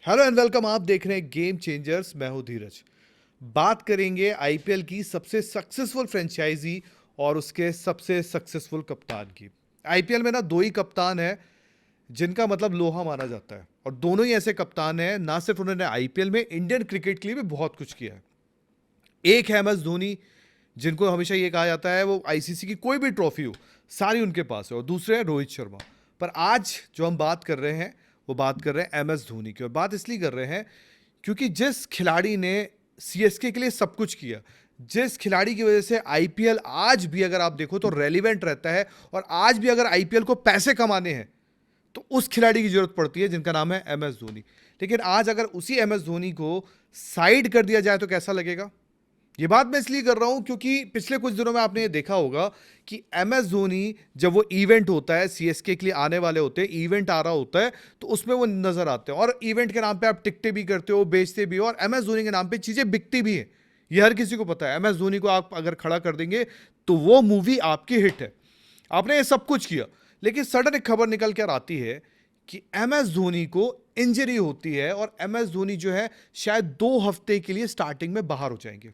Hello and welcome. आप देख रहे हैं गेम चेंजर्स। मैं हूं धीरज। बात करेंगे आईपीएल की सबसे सक्सेसफुल फ्रेंचाइजी और उसके सबसे सक्सेसफुल कप्तान की। आईपीएल में ना दो ही कप्तान है जिनका मतलब लोहा माना जाता है, और दोनों ही ऐसे कप्तान हैं, ना सिर्फ उन्होंने आईपीएल में इंडियन क्रिकेट के लिए भी बहुत कुछ किया है। एक है एमएस धोनी, जिनको हमेशा ये कहा जाता है वो आईसीसी की कोई भी ट्रॉफी हो सारी उनके पास है, और दूसरे हैं रोहित शर्मा। पर आज जो हम बात कर रहे हैं वो बात कर रहे हैं एमएस धोनी की, और बात इसलिए कर रहे हैं क्योंकि जिस खिलाड़ी ने सीएसके के लिए सब कुछ किया, जिस खिलाड़ी की वजह से आईपीएल आज भी अगर आप देखो तो रेलिवेंट रहता है, और आज भी अगर आईपीएल को पैसे कमाने हैं तो उस खिलाड़ी की जरूरत पड़ती है जिनका नाम है एमएस धोनी। लेकिन आज अगर उसी एमएस धोनी को साइड कर दिया जाए तो कैसा लगेगा? ये बात मैं इसलिए कर रहा हूं क्योंकि पिछले कुछ दिनों में आपने ये देखा होगा कि एमएस धोनी जब वो इवेंट होता है, सीएसके के लिए आने वाले होते हैं, इवेंट आ रहा होता है, तो उसमें वो नजर आते हैं, और इवेंट के नाम पे आप टिकटें भी करते हो, बेचते भी हो, और एमएस धोनी के नाम पे चीजें बिकती भी हैं। ये हर किसी को पता है। एमएस धोनी को आप अगर खड़ा कर देंगे तो वो मूवी आपकी हिट है। आपने ये सब कुछ किया, लेकिन सडन एक खबर निकल कर आती है कि एमएस धोनी को इंजरी होती है, और एमएस धोनी जो है शायद 2 हफ्ते के लिए स्टार्टिंग में बाहर हो जाएंगे।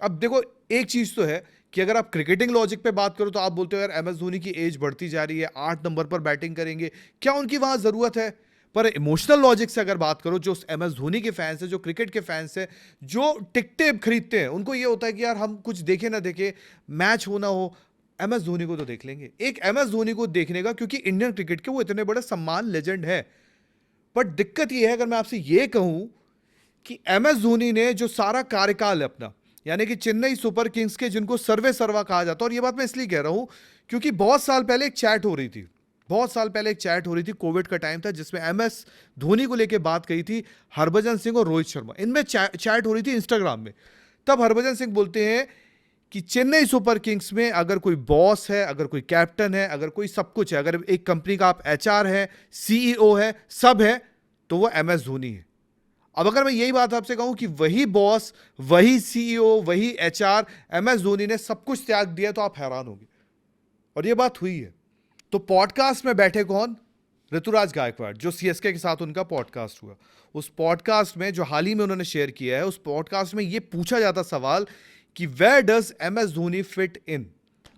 अब देखो, एक चीज तो है कि अगर आप क्रिकेटिंग लॉजिक पे बात करो तो आप बोलते हो यार एमएस धोनी की एज बढ़ती जा रही है, 8 नंबर पर बैटिंग करेंगे, क्या उनकी वहां जरूरत है? पर इमोशनल लॉजिक से अगर बात करो, जो एमएस धोनी के फैंस है, जो क्रिकेट के फैंस है, जो टिकटें खरीदते हैं, उनको ये होता है कि यार हम कुछ देखे ना देखे, मैच हो ना हो, एमएस धोनी को तो देख लेंगे। एक एमएस धोनी को देखने का, क्योंकि इंडियन क्रिकेट के वो इतने बड़े सम्मान लेजेंड है। बट दिक्कत ये है, अगर मैं आपसे ये कहूं कि एमएस धोनी ने जो सारा कार्यकाल है अपना, यानी कि चेन्नई सुपर किंग्स के, जिनको सर्वे सर्वा कहा जाता है, और ये बात मैं इसलिए कह रहा हूं क्योंकि बहुत साल पहले एक चैट हो रही थी, कोविड का टाइम था, जिसमें एमएस धोनी को लेकर बात कही थी हरभजन सिंह और रोहित शर्मा, इनमें चैट हो रही थी इंस्टाग्राम में। तब हरभजन सिंह बोलते हैं कि चेन्नई सुपर किंग्स में अगर कोई बॉस है, अगर कोई कैप्टन है, अगर कोई सब कुछ है, अगर एक कंपनी का आप एचआर है, सीईओ है, सब है, तो वो एमएस धोनी है। अब अगर मैं यही बात आपसे कहूं कि वही बॉस, वही सीईओ, वही एचआर, एमएस धोनी ने सब कुछ त्याग दिया, तो आप हैरान होंगे। और ये बात हुई है। तो पॉडकास्ट में बैठे कौन? ऋतुराज गायकवाड़, जो सीएसके के साथ उनका पॉडकास्ट हुआ। उस पॉडकास्ट में जो हाल ही में उन्होंने शेयर किया है, उस पॉडकास्ट में ये पूछा जाता सवाल कि where does MS Dhoni fit in.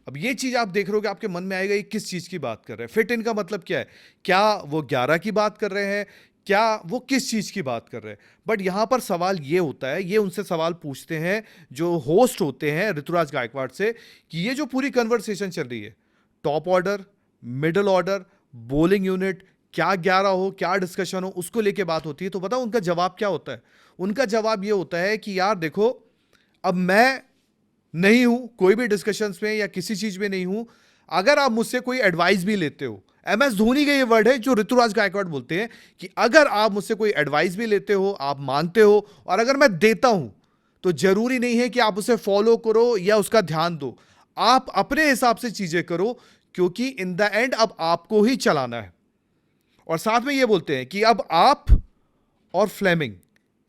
अब ये चीज आप देख रहे हो कि आपके मन में आएगा ये किस चीज की बात कर रहे हैं, फिट इन का मतलब क्या है? क्या वो 11 की बात कर रहे हैं? क्या वो किस चीज की बात कर रहे हैं? बट यहां पर सवाल ये होता है, ये उनसे सवाल पूछते हैं जो होस्ट होते हैं ऋतुराज गायकवाड़ से, कि ये जो पूरी कन्वर्सेशन चल रही है, top order, middle order, bowling unit, क्या 11 हो, क्या डिस्कशन हो, उसको लेके बात होती है, तो बताओ उनका जवाब क्या होता है? उनका जवाब ये होता है कि यार देखो, अब मैं नहीं हूं कोई भी डिस्कशंस में या किसी चीज में नहीं हूं। अगर आप मुझसे कोई एडवाइस भी लेते हो, एमएस धोनी का ये वर्ड है जो ऋतुराज गायकवाड़ बोलते हैं कि अगर आप मुझसे कोई एडवाइस भी लेते हो, आप मानते हो, और अगर मैं देता हूं, तो जरूरी नहीं है कि आप उसे फॉलो करो या उसका ध्यान दो। आप अपने हिसाब से चीजें करो, क्योंकि इन द एंड अब आपको ही चलाना है। और साथ में ये बोलते हैं कि अब आप और फ्लेमिंग,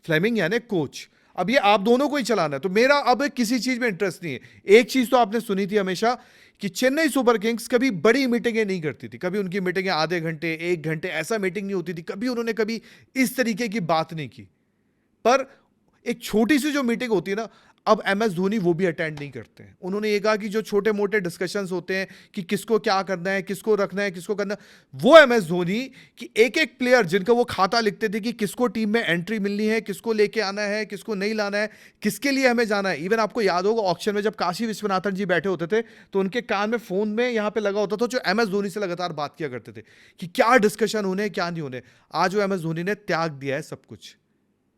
फ्लेमिंग यानी कोच, अब ये आप दोनों को ही चलाना है। तो मेरा अब किसी चीज में इंटरेस्ट नहीं है। एक चीज तो आपने सुनी थी हमेशा कि चेन्नई सुपर किंग्स कभी बड़ी मीटिंगें नहीं करती थी, कभी उनकी मीटिंगें आधे घंटे, 1 घंटे, ऐसा मीटिंग नहीं होती थी, कभी उन्होंने कभी इस तरीके की बात नहीं की। पर एक छोटी सी जो मीटिंग होती है ना, अब एमएस धोनी वो भी अटेंड नहीं करते हैं। उन्होंने ये कहा कि जो छोटे मोटे डिस्कशंस होते हैं कि किसको क्या करना है, किसको रखना है, किसको करना, वो एमएस धोनी कि एक एक प्लेयर जिनका वो खाता लिखते थे कि किसको टीम में एंट्री मिलनी है, किसको लेके आना है, किसको नहीं लाना है, किसके लिए हमें जाना है। इवन आपको याद होगा ऑक्शन में जब काशी विश्वनाथन जी बैठे होते थे, तो उनके कान में फोन में यहाँ पे लगा होता था, जो एमएस धोनी से लगातार बात किया करते थे कि क्या डिस्कशन होने, क्या नहीं होने। आज वो एमएस धोनी ने त्याग दिया है सब कुछ,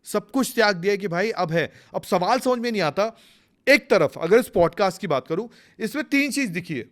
सब कुछ त्याग दिया कि भाई अब है। अब सवाल समझ में नहीं आता। एक तरफ अगर इस पॉडकास्ट की बात करूं, इसमें 3 चीज दिखी है।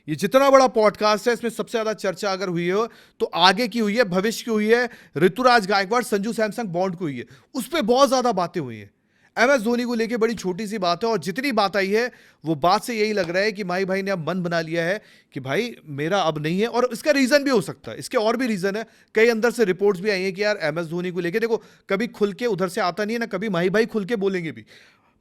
ये जितना बड़ा पॉडकास्ट है, इसमें सबसे ज्यादा चर्चा अगर हुई है तो आगे की हुई है, भविष्य की हुई है, ऋतुराज गायकवाड़ संजू सैमसंग बॉन्ड की हुई है। उस पर बहुत ज्यादा बातें हुई है। एमएस धोनी को लेके बड़ी छोटी सी बात है, और जितनी बात आई है वो बात से यही लग रहा है कि माही भाई ने अब मन बना लिया है कि भाई मेरा अब नहीं है। और इसका रीजन भी हो सकता है, इसके और भी रीजन है। कई अंदर से रिपोर्ट्स भी आई हैं कि यार एमएस धोनी को लेके देखो, कभी खुल के उधर से आता नहीं है ना, कभी माही भाई खुल के बोलेंगे भी।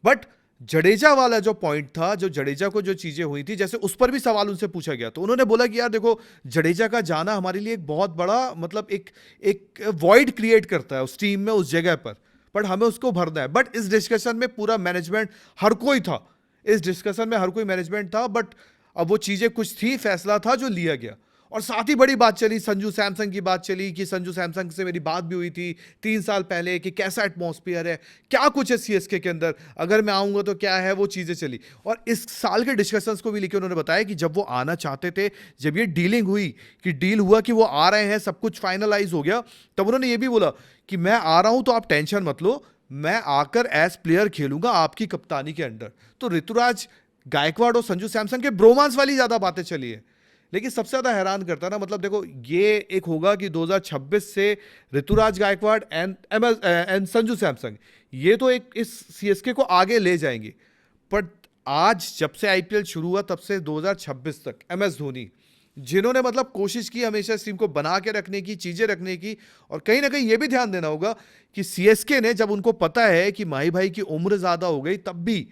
बट जडेजा वाला जो पॉइंट था, जो जडेजा को जो चीजें हुई थी, जैसे उस पर भी सवाल उनसे पूछा गया, तो उन्होंने बोला कि यार देखो, जडेजा का जाना हमारे लिए एक बहुत बड़ा मतलब एक एक वॉइड क्रिएट करता है उस टीम में, उस जगह पर, बट हमें उसको भरना है। बट इस डिस्कशन में पूरा मैनेजमेंट, हर कोई था इस डिस्कशन में, हर कोई मैनेजमेंट था, बट अब वो चीजें कुछ थी, फैसला था जो लिया गया। और साथ ही बड़ी बात चली, संजू सैमसंग की बात चली कि संजू सैमसंग से मेरी बात भी हुई थी 3 साल पहले कि कैसा एटमॉस्फेयर है, क्या कुछ है सीएसके के अंदर, अगर मैं आऊंगा तो क्या है, वो चीज़ें चली। और इस साल के डिस्कशंस को भी लेकर उन्होंने बताया कि जब वो आना चाहते थे, जब ये डीलिंग हुई, कि डील हुआ कि वो आ रहे हैं, सब कुछ फाइनलाइज हो गया, तब उन्होंने ये भी बोला कि मैं आ रहा हूं तो आप टेंशन मत लो, मैं आकर एज प्लेयर खेलूंगा आपकी कप्तानी के अंडर। तो ऋतुराज गायकवाड़ और संजू सैमसंग के ब्रोमांस वाली ज्यादा बातें चली है। लेकिन सबसे ज्यादा हैरान करता ना, मतलब देखो, ये एक होगा कि 2026 से ऋतुराज गायकवाड़ एंड संजू सैमसंग, ये तो एक इस सीएसके को आगे ले जाएंगे। बट आज जब से आईपीएल शुरू हुआ तब से 2026 तक एमएस धोनी, जिन्होंने मतलब कोशिश की हमेशा इस टीम को बना के रखने की, चीजें रखने की, और कहीं ना कहीं ये भी ध्यान देना होगा कि सीएसके ने, जब उनको पता है कि माही भाई की उम्र ज्यादा हो गई, तब भी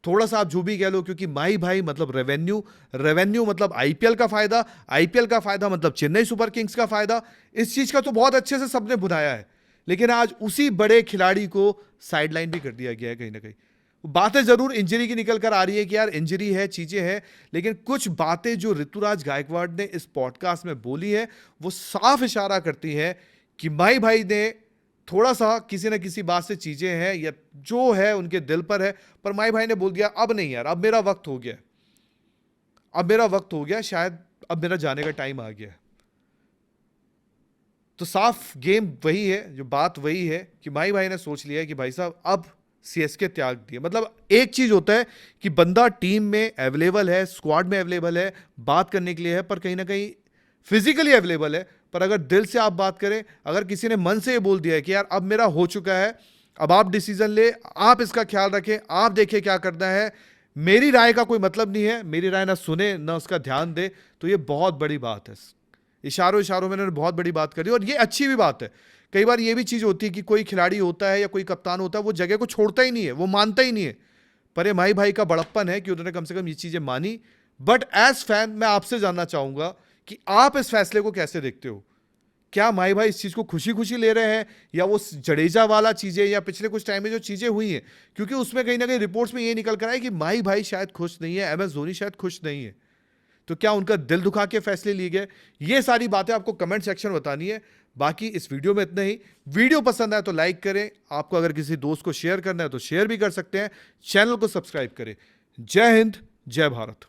थोड़ा सा आप जो भी कह लो, क्योंकि माही भाई मतलब रेवेन्यू, रेवेन्यू मतलब आईपीएल का फायदा, आईपीएल का फायदा मतलब चेन्नई सुपर किंग्स का फायदा, इस चीज का तो बहुत अच्छे से सबने बुनाया है। लेकिन आज उसी बड़े खिलाड़ी को साइडलाइन भी कर दिया गया है कहीं ना कहीं। बातें जरूर इंजरी की निकल कर आ रही है कि यार इंजरी है, चीजें हैं, लेकिन कुछ बातें जो ऋतुराज गायकवाड़ ने इस पॉडकास्ट में बोली है, वो साफ इशारा करती है कि माही भाई ने थोड़ा सा किसी ना किसी बात से चीजें हैं, या जो है उनके दिल पर है, पर माही भाई ने बोल दिया अब नहीं यार, अब मेरा वक्त हो गया, अब मेरा वक्त हो गया, शायद अब मेरा जाने का टाइम आ गया। तो साफ गेम वही है, जो बात वही है कि माही भाई ने सोच लिया है कि भाई साहब अब सीएसके त्याग दिए। मतलब एक चीज होता है कि बंदा टीम में अवेलेबल है, स्क्वाड में अवेलेबल है, बात करने के लिए है, पर कहीं ना कहीं फिजिकली अवेलेबल है, पर अगर दिल से आप बात करें, अगर किसी ने मन से ये बोल दिया है कि यार अब मेरा हो चुका है, अब आप डिसीजन ले, आप इसका ख्याल रखें, आप देखिए क्या करना है, मेरी राय का कोई मतलब नहीं है, मेरी राय ना सुने ना उसका ध्यान दे, तो ये बहुत बड़ी बात है। इशारों इशारों में उन्होंने बहुत बड़ी बात करी, और ये अच्छी भी बात है। कई बार ये भी चीज होती है कि कोई खिलाड़ी होता है या कोई कप्तान होता है, वो जगह को छोड़ता ही नहीं है, वो मानता ही नहीं है, पर ये माही भाई का बड़प्पन है कि उन्होंने कम से कम ये चीजें मानी। बट एज फैन मैं आपसे जानना चाहूंगा कि आप इस फैसले को कैसे देखते हो? क्या माही भाई इस चीज को खुशी खुशी ले रहे हैं, या वो जडेजा वाला चीजें, या पिछले कुछ टाइम में जो चीजें हुई हैं, क्योंकि उसमें कहीं ना कहीं रिपोर्ट्स में ये निकल कर आया कि माही भाई शायद खुश नहीं है, एमएस धोनी शायद खुश नहीं है, तो क्या उनका दिल दुखा के फैसले लिए गए? ये सारी बातें आपको कमेंट सेक्शन में बतानी है। बाकी इस वीडियो में इतना ही। वीडियो पसंद आए तो लाइक करें, आपको अगर किसी दोस्त को शेयर करना है तो शेयर भी कर सकते हैं, चैनल को सब्सक्राइब करें। जय हिंद, जय भारत।